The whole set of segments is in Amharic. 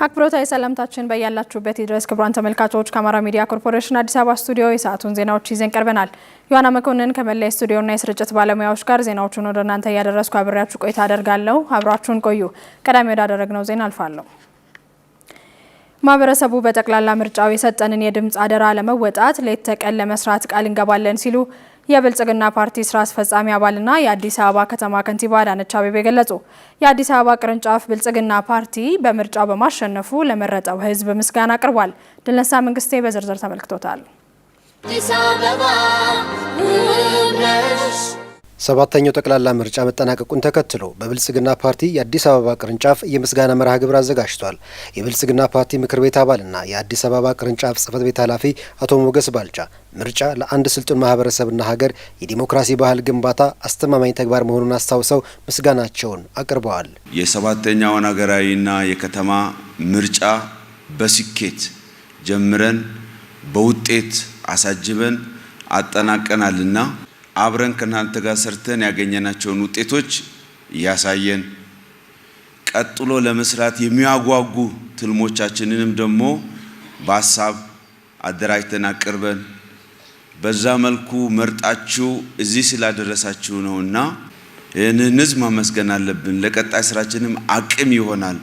አክብሮታዊ ሰላምታችን በያላችሁበት ድረስ ክቡራን ተመልካቾች ከአማራ ሚዲያ ኮርፖሬሽን አዲስ አበባ ስቱዲዮ የሰዓቱን ዜናዎች ይዘን ቀርበናል። ዮሐና መኮንን ከመላይ ስቱዲዮና የስርጭት ባለሙያዎች ጋር ዜናዎቹን ወደ እናንተ ያደረስኩ አብሬያችሁ ቆይታ አደርጋለሁ። አብራችሁን ቆዩ። ቀዳሚ ወዳደረግነው ዜና አልፋለሁ። ማህበረሰቡ በጠቅላላ ምርጫው የሰጠንን የድምጽ አደራ ለመወጣት ሌት ተቀን ለመስራት ቃል እንገባለን ሲሉ የብልጽግና ፓርቲ ስራ አስፈጻሚ አባልና የአዲስ አበባ ከተማ ከንቲባ አዳነች አቤቤ ገለጹ። የአዲስ አበባ ቅርንጫፍ ብልጽግና ፓርቲ በምርጫው በማሸነፉ ለመረጠው ህዝብ ምስጋና አቅርቧል። ድልነሳ መንግስቴ በዝርዝር ተመልክቶታል። ሰባተኛው ጠቅላላ ምርጫ መጠናቀቁን ተከትሎ በብልጽግና ፓርቲ የአዲስ አበባ ቅርንጫፍ የምስጋና መርሃ ግብር አዘጋጅቷል። የብልጽግና ፓርቲ ምክር ቤት አባልና የአዲስ አበባ ቅርንጫፍ ጽህፈት ቤት ኃላፊ አቶ ሞገስ ባልቻ ምርጫ ለአንድ ስልጡን ማህበረሰብና ሀገር የዲሞክራሲ ባህል ግንባታ አስተማማኝ ተግባር መሆኑን አስታውሰው ምስጋናቸውን አቅርበዋል። የሰባተኛውን ሀገራዊና የከተማ ምርጫ በስኬት ጀምረን በውጤት አሳጅበን አጠናቀናልና አብረን ከናንተ ጋር ሰርተን ያገኘናቸውን ውጤቶች ያሳየን ቀጥሎ ለመስራት የሚያጓጉ ትልሞቻችንንም ደግሞ በሐሳብ አደራጅተን አቅርበን በዛ መልኩ መርጣችሁ እዚህ ስላደረሳችሁ ነውና ይህንን ህዝብ ማመስገን አለብን። ለቀጣይ ስራችንም አቅም ይሆናል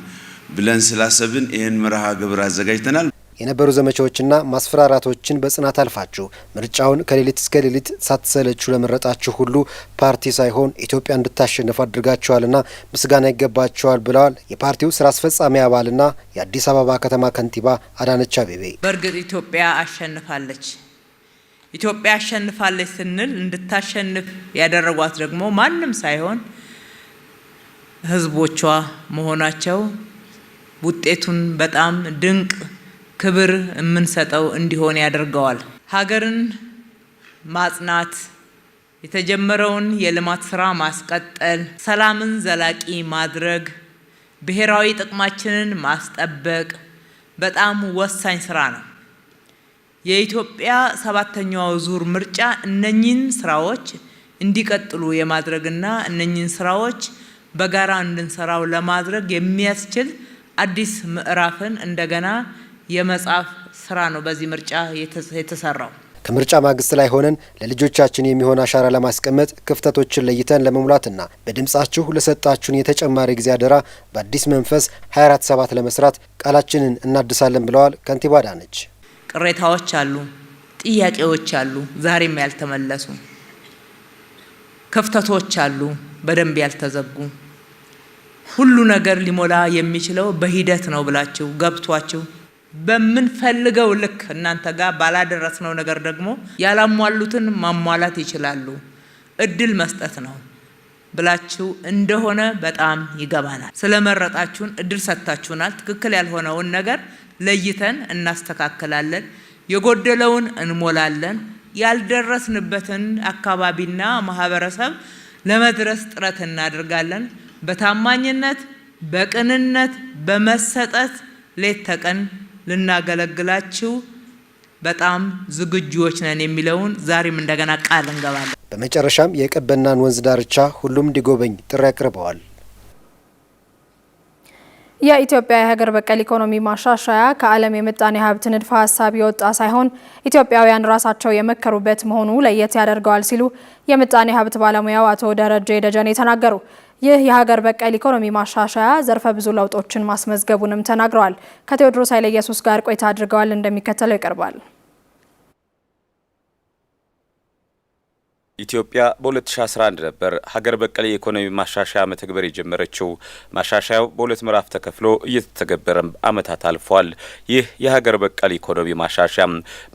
ብለን ስላሰብን ይህን መርሃ ግብር አዘጋጅተናል። የነበሩ ዘመቻዎችና ማስፈራራቶችን በጽናት አልፋችሁ ምርጫውን ከሌሊት እስከ ሌሊት ሳትሰለቹ ለመረጣችሁ ሁሉ ፓርቲ ሳይሆን ኢትዮጵያ እንድታሸንፍ አድርጋችኋልና ምስጋና ይገባችኋል ብለዋል የፓርቲው ስራ አስፈጻሚ አባልና የአዲስ አበባ ከተማ ከንቲባ አዳነች አቤቤ። በእርግጥ ኢትዮጵያ አሸንፋለች። ኢትዮጵያ አሸንፋለች ስንል እንድታሸንፍ ያደረጓት ደግሞ ማንም ሳይሆን ህዝቦቿ መሆናቸው ውጤቱን በጣም ድንቅ ክብር የምንሰጠው እንዲሆን ያደርገዋል። ሀገርን ማጽናት፣ የተጀመረውን የልማት ስራ ማስቀጠል፣ ሰላምን ዘላቂ ማድረግ፣ ብሔራዊ ጥቅማችንን ማስጠበቅ በጣም ወሳኝ ስራ ነው። የኢትዮጵያ ሰባተኛው ዙር ምርጫ እነኚህን ስራዎች እንዲቀጥሉ የማድረግና እነኚህን ስራዎች በጋራ እንድንሰራው ለማድረግ የሚያስችል አዲስ ምዕራፍን እንደገና የመጻፍ ስራ ነው በዚህ ምርጫ የተሰራው። ከምርጫ ማግስት ላይ ሆነን ለልጆቻችን የሚሆን አሻራ ለማስቀመጥ ክፍተቶችን ለይተን ለመሙላትና በድምጻችሁ ለሰጣችሁን የተጨማሪ ጊዜ አደራ በአዲስ መንፈስ 24/7 ለመስራት ቃላችንን እናድሳለን ብለዋል ከንቲባ አዳነች። ቅሬታዎች አሉ፣ ጥያቄዎች አሉ፣ ዛሬም ያልተመለሱ ክፍተቶች አሉ፣ በደንብ ያልተዘጉ። ሁሉ ነገር ሊሞላ የሚችለው በሂደት ነው ብላችሁ ገብቷችሁ በምንፈልገው ልክ እናንተ ጋር ባላደረስነው ነገር ደግሞ ያላሟሉትን ማሟላት ይችላሉ እድል መስጠት ነው ብላችሁ እንደሆነ በጣም ይገባናል። ስለመረጣችሁን እድል ሰጥታችሁናል። ትክክል ያልሆነውን ነገር ለይተን እናስተካክላለን፣ የጎደለውን እንሞላለን፣ ያልደረስንበትን አካባቢና ማህበረሰብ ለመድረስ ጥረት እናደርጋለን። በታማኝነት በቅንነት በመሰጠት ሌት ተቀን ልናገለግላችሁ በጣም ዝግጁዎች ነን የሚለውን ዛሬም እንደገና ቃል እንገባለን። በመጨረሻም የቀበናን ወንዝ ዳርቻ ሁሉም እንዲጎበኝ ጥሪ አቅርበዋል። የኢትዮጵያ የሀገር በቀል ኢኮኖሚ ማሻሻያ ከዓለም የምጣኔ ሀብት ንድፈ ሀሳብ የወጣ ሳይሆን ኢትዮጵያውያን ራሳቸው የመከሩበት መሆኑ ለየት ያደርገዋል ሲሉ የምጣኔ ሀብት ባለሙያው አቶ ደረጀ ደጀኔ ተናገሩ። ይህ የሀገር በቀል ኢኮኖሚ ማሻሻያ ዘርፈ ብዙ ለውጦችን ማስመዝገቡንም ተናግረዋል። ከቴዎድሮስ ኃይለ ኢየሱስ ጋር ቆይታ አድርገዋል። እንደሚከተለው ይቀርባል። ኢትዮጵያ በ2011 ነበር ሀገር በቀል የኢኮኖሚ ማሻሻያ መተግበር የጀመረችው። ማሻሻያው በሁለት ምዕራፍ ተከፍሎ እየተተገበረ ዓመታት አልፏል። ይህ የሀገር በቀል ኢኮኖሚ ማሻሻያ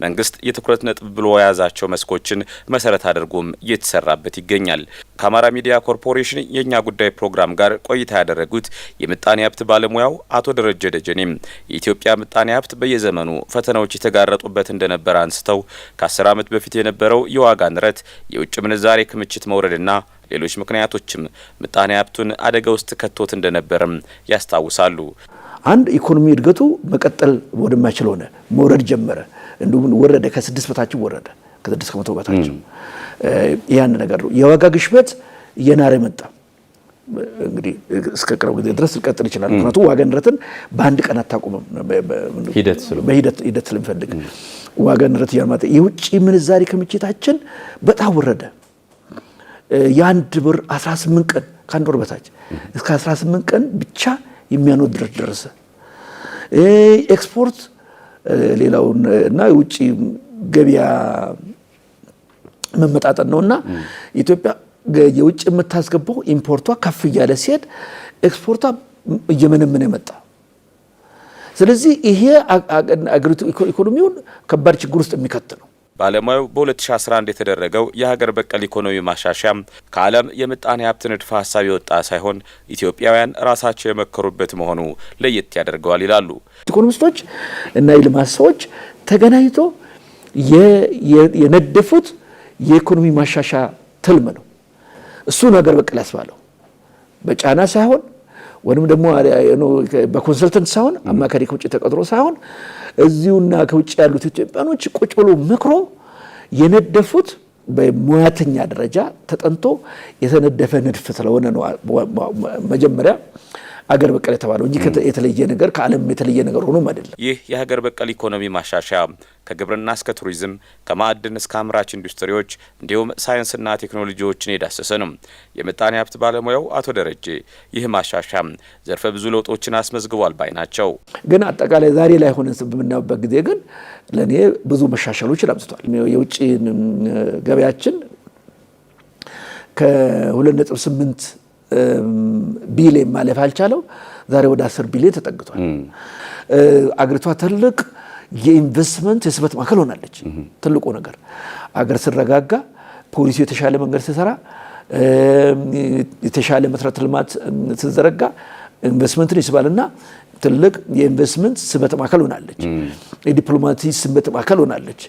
መንግስት የትኩረት ነጥብ ብሎ የያዛቸው መስኮችን መሰረት አድርጎም እየተሰራበት ይገኛል። ከአማራ ሚዲያ ኮርፖሬሽን የኛ ጉዳይ ፕሮግራም ጋር ቆይታ ያደረጉት የምጣኔ ሀብት ባለሙያው አቶ ደረጀ ደጀኔም የኢትዮጵያ ምጣኔ ሀብት በየዘመኑ ፈተናዎች የተጋረጡበት እንደነበር አንስተው ከ10 ዓመት በፊት የነበረው የዋጋ ንረት፣ የውጭ ምንዛሬ ክምችት መውረድና ሌሎች ምክንያቶችም ምጣኔ ሀብቱን አደጋ ውስጥ ከቶት እንደነበርም ያስታውሳሉ። አንድ ኢኮኖሚ እድገቱ መቀጠል ወደማይችል ሆነ፣ መውረድ ጀመረ። እንዲሁም ወረደ፣ ከ6 በታች ወረደ፣ ከ6 ከመቶ በታች። ያን ነገር ነው። የዋጋ ግሽበት እየናረ መጣ። እንግዲህ እስከ ቅርብ ጊዜ ድረስ ሊቀጥል ይችላል። ምክንያቱም ዋጋ ንረትን በአንድ ቀን አታቆምም፣ በሂደት ስለሚፈልግ ዋጋ ንረት እያመጣ የውጭ ምንዛሪ ክምችታችን በጣም ወረደ። የአንድ ብር 18 ቀን ከአንድ ወር በታች እስከ 18 ቀን ብቻ የሚያኖር ድረስ ደረሰ። ኤክስፖርት ሌላው እና የውጭ ገበያ መመጣጠን ነውና ኢትዮጵያ የውጭ የምታስገባው ኢምፖርቷ ከፍ እያለ ሲሄድ ኤክስፖርቷ እየመነመነ መጣ። ስለዚህ ይሄ አገሪቱ ኢኮኖሚውን ከባድ ችግር ውስጥ የሚከት ነው። ባለሙያው በ2011 የተደረገው የሀገር በቀል ኢኮኖሚ ማሻሻያ ከዓለም የምጣኔ ሀብት ንድፈ ሀሳብ የወጣ ሳይሆን ኢትዮጵያውያን ራሳቸው የመከሩበት መሆኑ ለየት ያደርገዋል ይላሉ። ኢኮኖሚስቶች እና የልማት ሰዎች ተገናኝቶ የነደፉት የኢኮኖሚ ማሻሻያ ትልም ነው። እሱ ሀገር በቀል ያስባለው በጫና ሳይሆን ወይም ደግሞ በኮንሰልተንት ሳይሆን አማካሪ ከውጭ ተቀጥሮ ሳይሆን እዚሁና ከውጭ ያሉት ኢትዮጵያኖች ቁጭ ብሎ መክሮ የነደፉት በሙያተኛ ደረጃ ተጠንቶ የተነደፈ ንድፍ ስለሆነ ነው መጀመሪያ አገር በቀል የተባለው እንጂ የተለየ ነገር ከዓለም የተለየ ነገር ሆኖም አይደለም። ይህ የሀገር በቀል ኢኮኖሚ ማሻሻያ ከግብርና እስከ ቱሪዝም፣ ከማዕድን እስከ አምራች ኢንዱስትሪዎች እንዲሁም ሳይንስና ቴክኖሎጂዎችን የዳሰሰ ነው። የምጣኔ ሀብት ባለሙያው አቶ ደረጀ ይህ ማሻሻያ ዘርፈ ብዙ ለውጦችን አስመዝግቧል ባይ ናቸው። ግን አጠቃላይ ዛሬ ላይ ሆነን በምናየው ጊዜ ግን ለኔ ብዙ መሻሻሎችን አምጥቷል። የውጭ ገበያችን ከ2.8 ቢሊዮን ማለፍ አልቻለው ዛሬ ወደ 10 ቢሊዮን ተጠግቷል። አገሪቷ ትልቅ የኢንቨስትመንት የስበት ማዕከል ሆናለች። ትልቁ ነገር አገር ሲረጋጋ፣ ፖሊሲ የተሻለ መንገድ ሲሰራ፣ የተሻለ መሰረተ ልማት ሲዘረጋ ኢንቨስትመንትን ይስባልና ትልቅ የኢንቨስትመንት ስበት ማዕከል ሆናለች። የዲፕሎማሲ ስበት ማዕከል ሆናለች።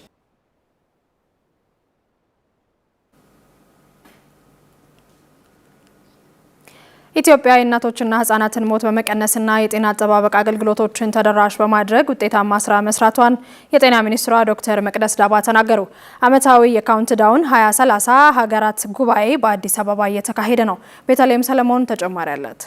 ኢትዮጵያ የእናቶችና ህጻናትን ሞት በመቀነስና የጤና አጠባበቅ አገልግሎቶችን ተደራሽ በማድረግ ውጤታማ ስራ መስራቷን የጤና ሚኒስትሯ ዶክተር መቅደስ ዳባ ተናገሩ። ዓመታዊ የካውንትዳውን 2030 ሀገራት ጉባኤ በአዲስ አበባ እየተካሄደ ነው። ቤተልሔም ሰለሞን ተጨማሪ አላት።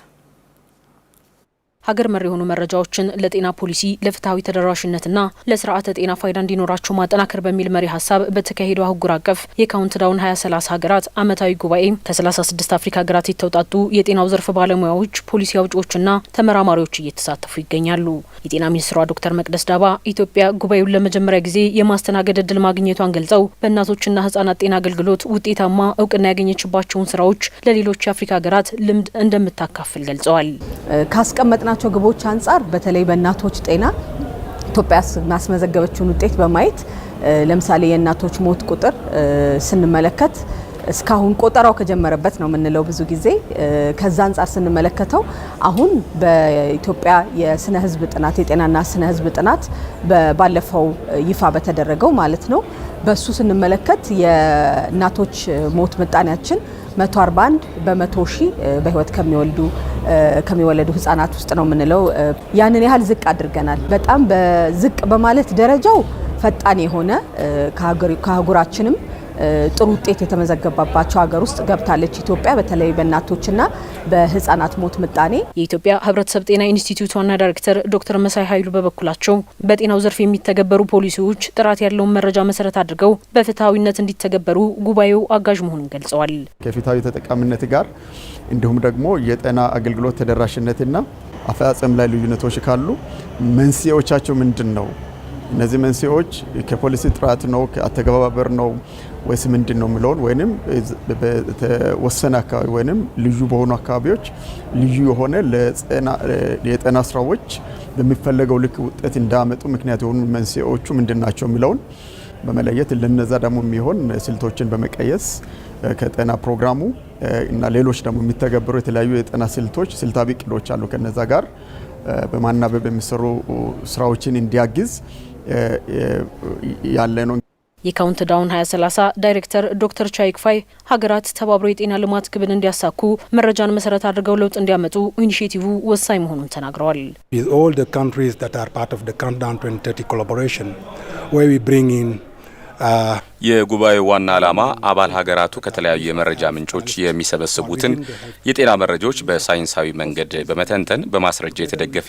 ሀገር መር የሆኑ መረጃዎችን ለጤና ፖሊሲ ለፍትሃዊ ተደራሽነትና ለስርዓተ ጤና ፋይዳ እንዲኖራቸው ማጠናከር በሚል መሪ ሀሳብ በተካሄደው አህጉር አቀፍ የካውንትዳውን 2030 ሀገራት ዓመታዊ ጉባኤ ከ36 አፍሪካ ሀገራት የተውጣጡ የጤናው ዘርፍ ባለሙያዎች፣ ፖሊሲ አውጪዎችና ተመራማሪዎች እየተሳተፉ ይገኛሉ። የጤና ሚኒስትሯ ዶክተር መቅደስ ዳባ ኢትዮጵያ ጉባኤውን ለመጀመሪያ ጊዜ የማስተናገድ እድል ማግኘቷን ገልጸው በእናቶችና ህጻናት ጤና አገልግሎት ውጤታማ እውቅና ያገኘችባቸውን ስራዎች ለሌሎች የአፍሪካ ሀገራት ልምድ እንደምታካፍል ገልጸዋል። ካስቀመጥናቸው ግቦች አንጻር በተለይ በእናቶች ጤና ኢትዮጵያ ማስመዘገበችውን ውጤት በማየት ለምሳሌ የእናቶች ሞት ቁጥር ስንመለከት እስካሁን ቆጠራው ከጀመረበት ነው የምንለው ብዙ ጊዜ ከዛ አንጻር ስንመለከተው አሁን በኢትዮጵያ የስነ ህዝብ ጥናት የጤናና ስነ ህዝብ ጥናት ባለፈው ይፋ በተደረገው ማለት ነው በሱ ስንመለከት የእናቶች ሞት ምጣኔያችን 141 በመቶ ሺህ በህይወት ከሚወለዱ ህጻናት ውስጥ ነው የምንለው። ያንን ያህል ዝቅ አድርገናል። በጣም በዝቅ በማለት ደረጃው ፈጣን የሆነ ከአህጉራችንም ጥሩ ውጤት የተመዘገባባቸው ሀገር ውስጥ ገብታለች ኢትዮጵያ በተለይ በእናቶችና በህፃናት ሞት ምጣኔ። የኢትዮጵያ ህብረተሰብ ጤና ኢንስቲትዩት ዋና ዳይሬክተር ዶክተር መሳይ ኃይሉ በበኩላቸው በጤናው ዘርፍ የሚተገበሩ ፖሊሲዎች ጥራት ያለውን መረጃ መሰረት አድርገው በፍትሃዊነት እንዲተገበሩ ጉባኤው አጋዥ መሆኑን ገልጸዋል። ከፍትሃዊ ተጠቃሚነት ጋር እንዲሁም ደግሞ የጤና አገልግሎት ተደራሽነትና አፈጻጸም ላይ ልዩነቶች ካሉ መንስኤዎቻቸው ምንድን ነው? እነዚህ መንስኤዎች ከፖሊሲ ጥራት ነው ከአተገባበር ነው ወይስ ምንድን ነው የሚለውን ወይንም በተወሰነ አካባቢ ወይንም ልዩ በሆኑ አካባቢዎች ልዩ የሆነ የጤና ስራዎች በሚፈለገው ልክ ውጤት እንዳመጡ ምክንያት የሆኑ መንስኤዎቹ ምንድን ናቸው የሚለውን በመለየት ለነዛ ደግሞ የሚሆን ስልቶችን በመቀየስ ከጤና ፕሮግራሙ እና ሌሎች ደግሞ የሚተገበሩ የተለያዩ የጤና ስልቶች ስልታዊ እቅዶች አሉ። ከነዛ ጋር በማናበብ የሚሰሩ ስራዎችን እንዲያግዝ ያለ ነው። የካውንትዳውን 2030 ዳይሬክተር ዶክተር ቻይክፋይ ሀገራት ተባብሮ የጤና ልማት ግብን እንዲያሳኩ መረጃን መሰረት አድርገው ለውጥ እንዲያመጡ ኢኒሺዬቲቭ ወሳኝ መሆኑን ተናግረዋል። With all the countries that are part of the Countdown 2030 collaboration where we bring in የጉባኤው ዋና ዓላማ አባል ሀገራቱ ከተለያዩ የመረጃ ምንጮች የሚሰበስቡትን የጤና መረጃዎች በሳይንሳዊ መንገድ በመተንተን በማስረጃ የተደገፈ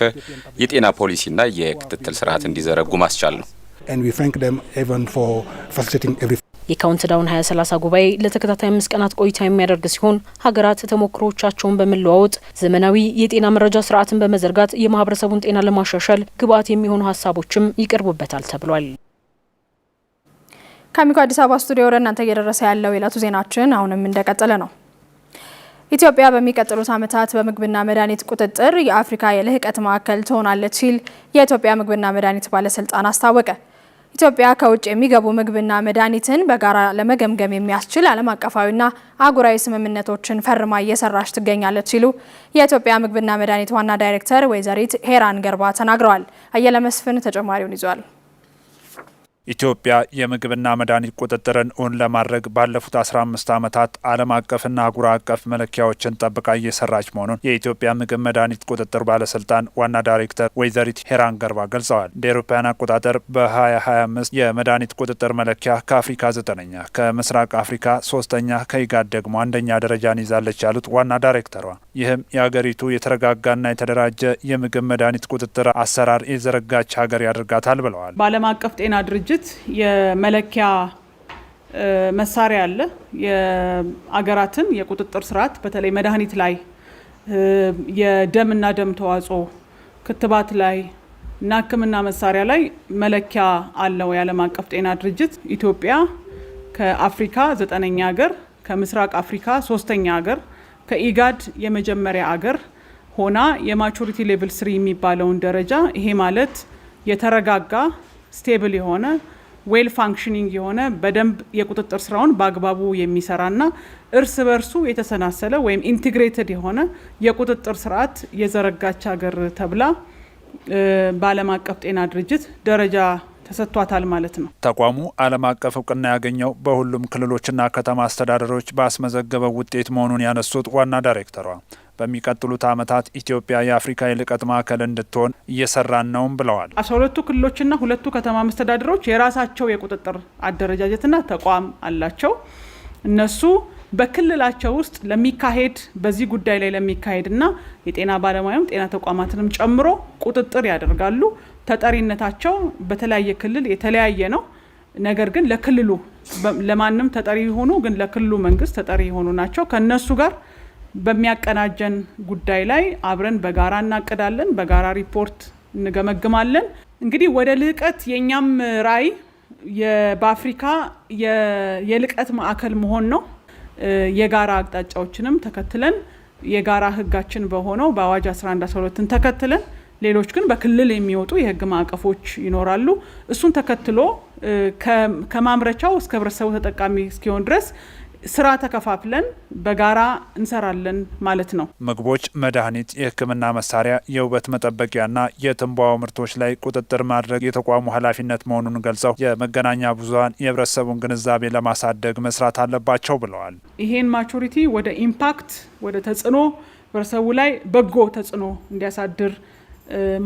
የጤና ፖሊሲና የክትትል ስርዓት እንዲዘረጉ ማስቻል ነው። and we thank them even for facilitating everything. የካውንትዳውን 2030 ጉባኤ ለተከታታይ 5 ቀናት ቆይታ የሚያደርግ ሲሆን ሀገራት ተሞክሮቻቸውን በመለዋወጥ ዘመናዊ የጤና መረጃ ስርዓትን በመዘርጋት የማህበረሰቡን ጤና ለማሻሻል ግብአት የሚሆኑ ሀሳቦችም ይቀርቡበታል ተብሏል። ከአሚኮ አዲስ አበባ ስቱዲዮ ወደ እናንተ እየደረሰ ያለው የዕለቱ ዜናችን አሁንም እንደቀጠለ ነው። ኢትዮጵያ በሚቀጥሉት ዓመታት በምግብና መድኃኒት ቁጥጥር የአፍሪካ የልህቀት ማዕከል ትሆናለች ሲል የኢትዮጵያ ምግብና መድኃኒት ባለስልጣን አስታወቀ። ኢትዮጵያ ከውጭ የሚገቡ ምግብና መድኃኒትን በጋራ ለመገምገም የሚያስችል ዓለም አቀፋዊና አህጉራዊ ስምምነቶችን ፈርማ እየሰራች ትገኛለች ሲሉ የኢትዮጵያ ምግብና መድኃኒት ዋና ዳይሬክተር ወይዘሪት ሄራን ገርባ ተናግረዋል። አየለ መስፍን ተጨማሪውን ይዟል። ኢትዮጵያ የምግብና መድኃኒት ቁጥጥርን እውን ለማድረግ ባለፉት 15 ዓመታት ዓለም አቀፍና አህጉር አቀፍ መለኪያዎችን ጠብቃ እየሰራች መሆኑን የኢትዮጵያ ምግብ መድኃኒት ቁጥጥር ባለስልጣን ዋና ዳይሬክተር ወይዘሪት ሄራን ገርባ ገልጸዋል። እንደ አውሮፓውያን አቆጣጠር በ2025 የመድኃኒት ቁጥጥር መለኪያ ከአፍሪካ 9ኛ፣ ከምስራቅ አፍሪካ 3ኛ፣ ከኢጋድ ደግሞ 1ኛ ደረጃን ይዛለች ያሉት ዋና ዳይሬክተሯ ይህም የሀገሪቱ የተረጋጋና የተደራጀ የምግብ መድኃኒት ቁጥጥር አሰራር የዘረጋች ሀገር ያደርጋታል ብለዋል። በዓለም አቀፍ ጤና ድርጅት የመለኪያ መሳሪያ አለ። የአገራትን የቁጥጥር ስርዓት በተለይ መድኃኒት ላይ የደምና ደም ተዋጽኦ ክትባት ላይ እና ሕክምና መሳሪያ ላይ መለኪያ አለው የዓለም አቀፍ ጤና ድርጅት። ኢትዮጵያ ከአፍሪካ 9ኛ ሀገር፣ ከምስራቅ አፍሪካ 3ኛ ሀገር፣ ከኢጋድ የመጀመሪያ ሀገር ሆና የማቹሪቲ ሌቭል 3 የሚባለውን ደረጃ ይሄ ማለት የተረጋጋ ስቴብል የሆነ ዌል ፋንክሽኒንግ የሆነ በደንብ የቁጥጥር ስራውን በአግባቡ የሚሰራና እርስ በርሱ የተሰናሰለ ወይም ኢንቲግሬትድ የሆነ የቁጥጥር ስርዓት የዘረጋች ሀገር ተብላ በዓለም አቀፍ ጤና ድርጅት ደረጃ ተሰጥቷታል ማለት ነው። ተቋሙ ዓለም አቀፍ እውቅና ያገኘው በሁሉም ክልሎችና ከተማ አስተዳደሮች ባስመዘገበው ውጤት መሆኑን ያነሱት ዋና ዳይሬክተሯ በሚቀጥሉት ዓመታት ኢትዮጵያ የአፍሪካ የልቀት ማዕከል እንድትሆን እየሰራን ነውም ብለዋል። 12ቱ ክልሎችና 2ቱ ከተማ መስተዳድሮች የራሳቸው የቁጥጥር አደረጃጀትና ተቋም አላቸው። እነሱ በክልላቸው ውስጥ ለሚካሄድ በዚህ ጉዳይ ላይ ለሚካሄድና የጤና ባለሙያም ጤና ተቋማትንም ጨምሮ ቁጥጥር ያደርጋሉ። ተጠሪነታቸው በተለያየ ክልል የተለያየ ነው። ነገር ግን ለክልሉ ለማንም ተጠሪ ሆኑ ግን ለክልሉ መንግስት ተጠሪ የሆኑ ናቸው። ከነሱ ጋር በሚያቀናጀን ጉዳይ ላይ አብረን በጋራ እናቅዳለን፣ በጋራ ሪፖርት እንገመግማለን። እንግዲህ ወደ ልህቀት የኛም ራዕይ በአፍሪካ የልቀት ማዕከል መሆን ነው። የጋራ አቅጣጫዎችንም ተከትለን የጋራ ህጋችን በሆነው በአዋጅ 1112ን ተከትለን ሌሎች ግን በክልል የሚወጡ የህግ ማዕቀፎች ይኖራሉ። እሱን ተከትሎ ከማምረቻው እስከ ህብረተሰቡ ተጠቃሚ እስኪሆን ድረስ ስራ ተከፋፍለን በጋራ እንሰራለን ማለት ነው። ምግቦች፣ መድኃኒት፣ የህክምና መሳሪያ፣ የውበት መጠበቂያና የትንባሆ ምርቶች ላይ ቁጥጥር ማድረግ የተቋሙ ኃላፊነት መሆኑን ገልጸው የመገናኛ ብዙኃን የህብረተሰቡን ግንዛቤ ለማሳደግ መስራት አለባቸው ብለዋል። ይሄን ማቹሪቲ ወደ ኢምፓክት ወደ ተጽዕኖ ህብረተሰቡ ላይ በጎ ተጽዕኖ እንዲያሳድር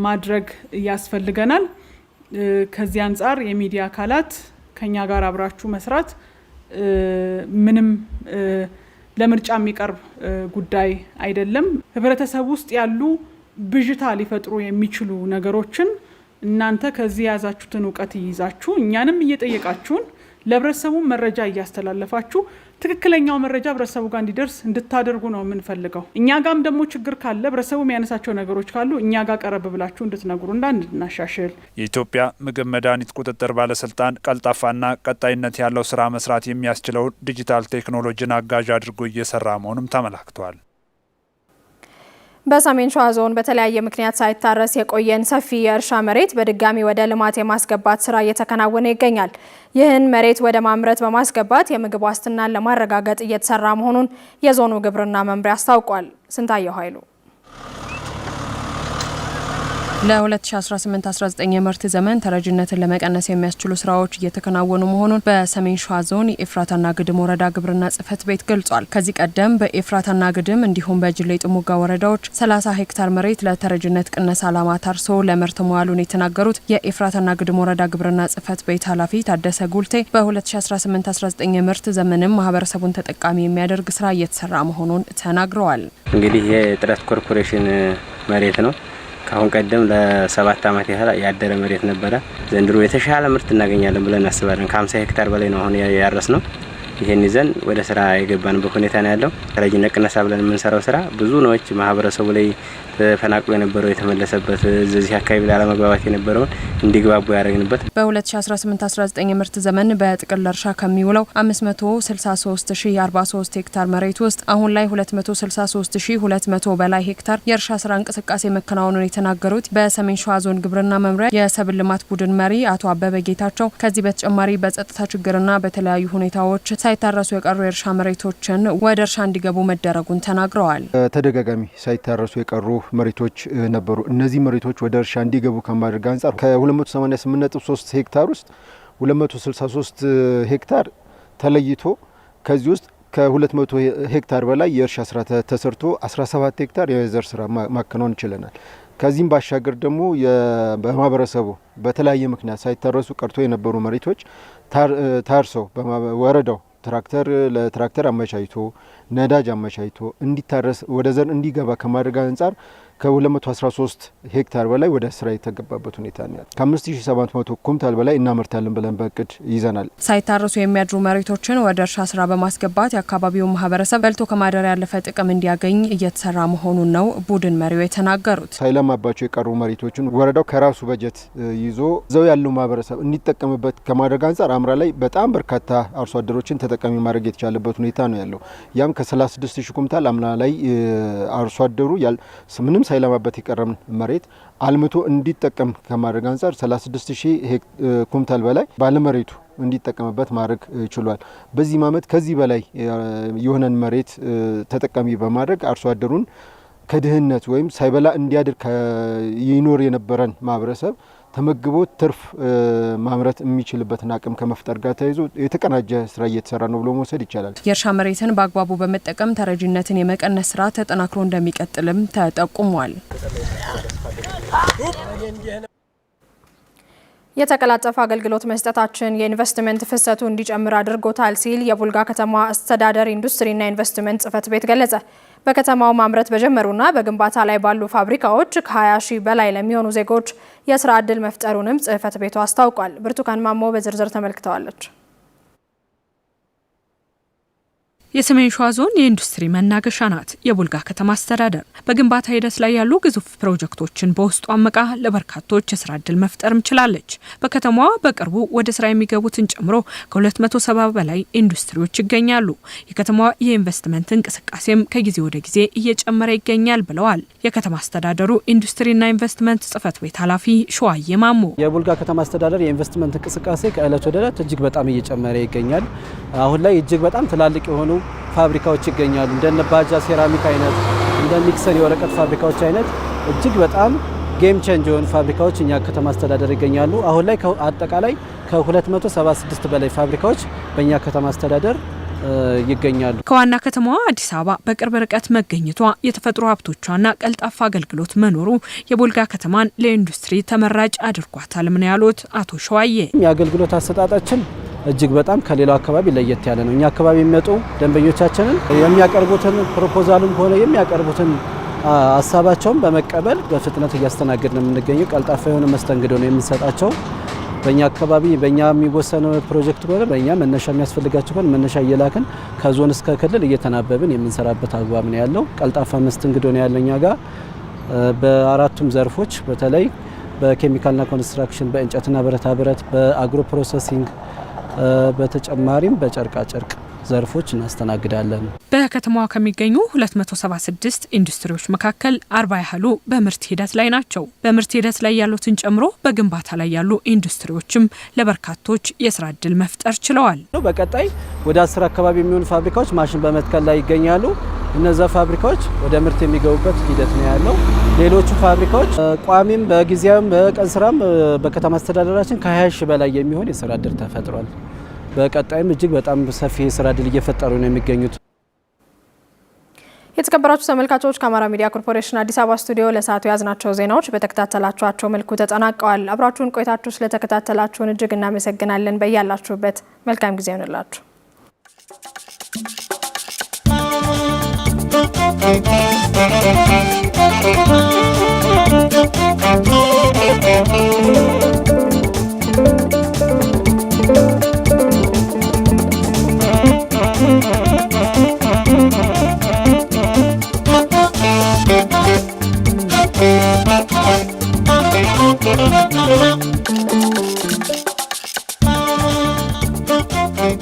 ማድረግ ያስፈልገናል። ከዚህ አንጻር የሚዲያ አካላት ከኛ ጋር አብራችሁ መስራት ምንም ለምርጫ የሚቀርብ ጉዳይ አይደለም። ህብረተሰብ ውስጥ ያሉ ብዥታ ሊፈጥሩ የሚችሉ ነገሮችን እናንተ ከዚህ የያዛችሁትን እውቀት ይይዛችሁ እኛንም እየጠየቃችሁን ለህብረተሰቡ መረጃ እያስተላለፋችሁ ትክክለኛው መረጃ ህብረተሰቡ ጋር እንዲደርስ እንድታደርጉ ነው የምንፈልገው። እኛ ጋም ደግሞ ችግር ካለ ህብረተሰቡ የሚያነሳቸው ነገሮች ካሉ እኛ ጋር ቀረብ ብላችሁ እንድትነግሩና እንድናሻሽል። የኢትዮጵያ ምግብ መድኃኒት ቁጥጥር ባለስልጣን ቀልጣፋና ቀጣይነት ያለው ስራ መስራት የሚያስችለው ዲጂታል ቴክኖሎጂን አጋዥ አድርጎ እየሰራ መሆኑም ተመላክቷል። በሰሜን ሸዋ ዞን በተለያየ ምክንያት ሳይታረስ የቆየን ሰፊ የእርሻ መሬት በድጋሚ ወደ ልማት የማስገባት ስራ እየተከናወነ ይገኛል። ይህን መሬት ወደ ማምረት በማስገባት የምግብ ዋስትናን ለማረጋገጥ እየተሰራ መሆኑን የዞኑ ግብርና መምሪያ አስታውቋል። ስንታየው ኃይሉ ለ2018-19 የምርት ዘመን ተረጅነትን ለመቀነስ የሚያስችሉ ስራዎች እየተከናወኑ መሆኑን በሰሜን ሸዋ ዞን የኤፍራታና ግድም ወረዳ ግብርና ጽሕፈት ቤት ገልጿል። ከዚህ ቀደም በኤፍራታና ግድም እንዲሁም በጅሌ ጥሙጋ ወረዳዎች 30 ሄክታር መሬት ለተረጅነት ቅነሳ ዓላማ ታርሶ ለምርት መዋሉን የተናገሩት የኤፍራታና ግድም ወረዳ ግብርና ጽሕፈት ቤት ኃላፊ ታደሰ ጉልቴ በ2018-19 የምርት ዘመንም ማህበረሰቡን ተጠቃሚ የሚያደርግ ስራ እየተሰራ መሆኑን ተናግረዋል። እንግዲህ የጥረት ኮርፖሬሽን መሬት ነው። ካሁን ቀደም ለ7 ዓመት ያህል ያደረ መሬት ነበረ። ዘንድሮ የተሻለ ምርት እናገኛለን ብለን እናስባለን። ከ50 ሄክታር በላይ ነው አሁን ያረስ ነው። ይሄን ይዘን ወደ ስራ የገባንበት ሁኔታ ነው ያለው። ተረጅነት ቅነሳ ብለን የምንሰራው ስራ ብዙ ነዎች ማህበረሰቡ ላይ ተፈናቅሎ የነበረው የተመለሰበት እዚህ አካባቢ ላይ አለመግባባት የነበረውን እንዲግባቡ ያደረግንበት በ2018-19 የምርት ዘመን በጥቅል እርሻ ከሚውለው 563043 ሄክታር መሬት ውስጥ አሁን ላይ 263200 በላይ ሄክታር የእርሻ ስራ እንቅስቃሴ መከናወኑን የተናገሩት በሰሜን ሸዋ ዞን ግብርና መምሪያ የሰብል ልማት ቡድን መሪ አቶ አበበ ጌታቸው ከዚህ በተጨማሪ በጸጥታ ችግርና በተለያዩ ሁኔታዎች ሳይታረሱ የቀሩ የእርሻ መሬቶችን ወደ እርሻ እንዲገቡ መደረጉን ተናግረዋል። ተደጋጋሚ ሳይታረሱ የቀሩ መሬቶች ነበሩ። እነዚህ መሬቶች ወደ እርሻ እንዲገቡ ከማድረግ አንጻር ከ288.3 ሄክታር ውስጥ 263 ሄክታር ተለይቶ ከዚህ ውስጥ ከ200 ሄክታር በላይ የእርሻ ስራ ተሰርቶ 17 ሄክታር የዘር ስራ ማከናወን ችለናል። ከዚህም ባሻገር ደግሞ በማህበረሰቡ በተለያየ ምክንያት ሳይታረሱ ቀርቶ የነበሩ መሬቶች ታርሰው ወረዳው ለትራክተር አመቻችቶ ነዳጅ አመቻችቶ እንዲታረስ ወደ ዘር እንዲገባ ከማድረግ አንጻር ከ213 ሄክታር በላይ ወደ ስራ የተገባበት ሁኔታ ነው። ከ5700 ኩንታል በላይ እናመርታለን ብለን በእቅድ ይዘናል። ሳይታረሱ የሚያድሩ መሬቶችን ወደ እርሻ ስራ በማስገባት የአካባቢውን ማህበረሰብ በልቶ ከማደር ያለፈ ጥቅም እንዲያገኝ እየተሰራ መሆኑን ነው ቡድን መሪው የተናገሩት። ሳይለማባቸው የቀሩ መሬቶችን ወረዳው ከራሱ በጀት ይዞ እዛው ያለው ማህበረሰብ እንዲጠቀምበት ከማድረግ አንጻር አምራ ላይ በጣም በርካታ አርሶ አደሮችን ተጠቃሚ ማድረግ የተቻለበት ሁኔታ ነው ያለው። ያም ከ36000 ኩንታል አምና ላይ አርሶ አደሩ ምንም ሳይለማበት የቀረም መሬት አልምቶ እንዲጠቀም ከማድረግ አንጻር 36000 ኩንታል በላይ ባለመሬቱ እንዲጠቀምበት ማድረግ ችሏል። በዚህ ዓመት ከዚህ በላይ የሆነን መሬት ተጠቃሚ በማድረግ አርሶ አደሩን ከድህነት ወይም ሳይበላ እንዲያድር ይኖር የነበረን ማህበረሰብ ተመግቦ ትርፍ ማምረት የሚችልበትን አቅም ከመፍጠር ጋር ተያይዞ የተቀናጀ ስራ እየተሰራ ነው ብሎ መውሰድ ይቻላል። የእርሻ መሬትን በአግባቡ በመጠቀም ተረጅነትን የመቀነስ ስራ ተጠናክሮ እንደሚቀጥልም ተጠቁሟል። የተቀላጠፈ አገልግሎት መስጠታችን የኢንቨስትመንት ፍሰቱ እንዲጨምር አድርጎታል ሲል የቡልጋ ከተማ አስተዳደር ኢንዱስትሪና ኢንቨስትመንት ጽሕፈት ቤት ገለጸ። በከተማው ማምረት በጀመሩና በግንባታ ላይ ባሉ ፋብሪካዎች ከ20 ሺህ በላይ ለሚሆኑ ዜጎች የስራ ዕድል መፍጠሩንም ጽሕፈት ቤቱ አስታውቋል። ብርቱካን ማሞ በዝርዝር ተመልክተዋለች። የሰሜን ሸዋ ዞን የኢንዱስትሪ መናገሻ ናት የቡልጋ ከተማ አስተዳደር። በግንባታ ሂደት ላይ ያሉ ግዙፍ ፕሮጀክቶችን በውስጡ አመቃ ለበርካቶች የስራ ዕድል መፍጠርም ችላለች። በከተማዋ በቅርቡ ወደ ስራ የሚገቡትን ጨምሮ ከ270 በላይ ኢንዱስትሪዎች ይገኛሉ። የከተማዋ የኢንቨስትመንት እንቅስቃሴም ከጊዜ ወደ ጊዜ እየጨመረ ይገኛል ብለዋል የከተማ አስተዳደሩ ኢንዱስትሪና ኢንቨስትመንት ጽሕፈት ቤት ኃላፊ ሸዋዬ ማሞ። የቡልጋ ከተማ አስተዳደር የኢንቨስትመንት እንቅስቃሴ ከእለት ወደ እለት እጅግ በጣም እየጨመረ ይገኛል። አሁን ላይ እጅግ በጣም ትላልቅ የሆኑ ፋብሪካዎች ይገኛሉ። እንደነ ባጃ ሴራሚክ አይነት እንደ ኒክሰን የወረቀት ፋብሪካዎች አይነት እጅግ በጣም ጌም ቼንጅ የሆኑ ፋብሪካዎች እኛ ከተማ አስተዳደር ይገኛሉ። አሁን ላይ አጠቃላይ ከ276 በላይ ፋብሪካዎች በእኛ ከተማ አስተዳደር ይገኛሉ። ከዋና ከተማዋ አዲስ አበባ በቅርብ ርቀት መገኘቷ የተፈጥሮ ሀብቶቿና ቀልጣፋ አገልግሎት መኖሩ የቡልጋ ከተማን ለኢንዱስትሪ ተመራጭ አድርጓታል ምን ያሉት አቶ ሸዋዬ፣ የአገልግሎት አሰጣጣችን እጅግ በጣም ከሌላው አካባቢ ለየት ያለ ነው። እኛ አካባቢ የሚመጡ ደንበኞቻችንን የሚያቀርቡትን ፕሮፖዛልም ሆነ የሚያቀርቡትን ሀሳባቸውን በመቀበል በፍጥነት እያስተናገድን ነው የምንገኘው። ቀልጣፋ የሆነ መስተንግዶ ነው የምንሰጣቸው። በእኛ አካባቢ በእኛ የሚወሰነው ፕሮጀክት ከሆነ በእኛ መነሻ የሚያስፈልጋቸው ከሆነ መነሻ እየላክን ከዞን እስከ ክልል እየተናበብን የምንሰራበት አግባብ ነው ያለው። ቀልጣፋ መስተንግዶ ነው ያለው እኛ ጋር በአራቱም ዘርፎች በተለይ በኬሚካልና ኮንስትራክሽን፣ በእንጨትና ብረታ ብረት፣ በአግሮ ፕሮሰሲንግ በተጨማሪም በጨርቃ ጨርቅ ዘርፎች እናስተናግዳለን። በከተማዋ ከሚገኙ 276 ኢንዱስትሪዎች መካከል 40 ያህሉ በምርት ሂደት ላይ ናቸው። በምርት ሂደት ላይ ያሉትን ጨምሮ በግንባታ ላይ ያሉ ኢንዱስትሪዎችም ለበርካቶች የስራ እድል መፍጠር ችለዋል። በቀጣይ ወደ 10 አካባቢ የሚሆኑ ፋብሪካዎች ማሽን በመትከል ላይ ይገኛሉ። እነዛ ፋብሪካዎች ወደ ምርት የሚገቡበት ሂደት ነው ያለው። ሌሎቹ ፋብሪካዎች ቋሚም በጊዜያዊም በቀን ስራም በከተማ አስተዳደራችን ከ20 ሺህ በላይ የሚሆን የስራ እድል ተፈጥሯል። በቀጣይም እጅግ በጣም ሰፊ የስራ እድል እየፈጠሩ ነው የሚገኙት። የተከበራችሁ ተመልካቾች ከአማራ ሚዲያ ኮርፖሬሽን አዲስ አበባ ስቱዲዮ ለሰዓቱ ያዝናቸው ዜናዎች በተከታተላችኋቸው መልኩ ተጠናቀዋል። አብራችሁን ቆይታችሁ ስለተከታተላችሁን እጅግ እናመሰግናለን። በያላችሁበት መልካም ጊዜ ይሁንላችሁ። Thank you.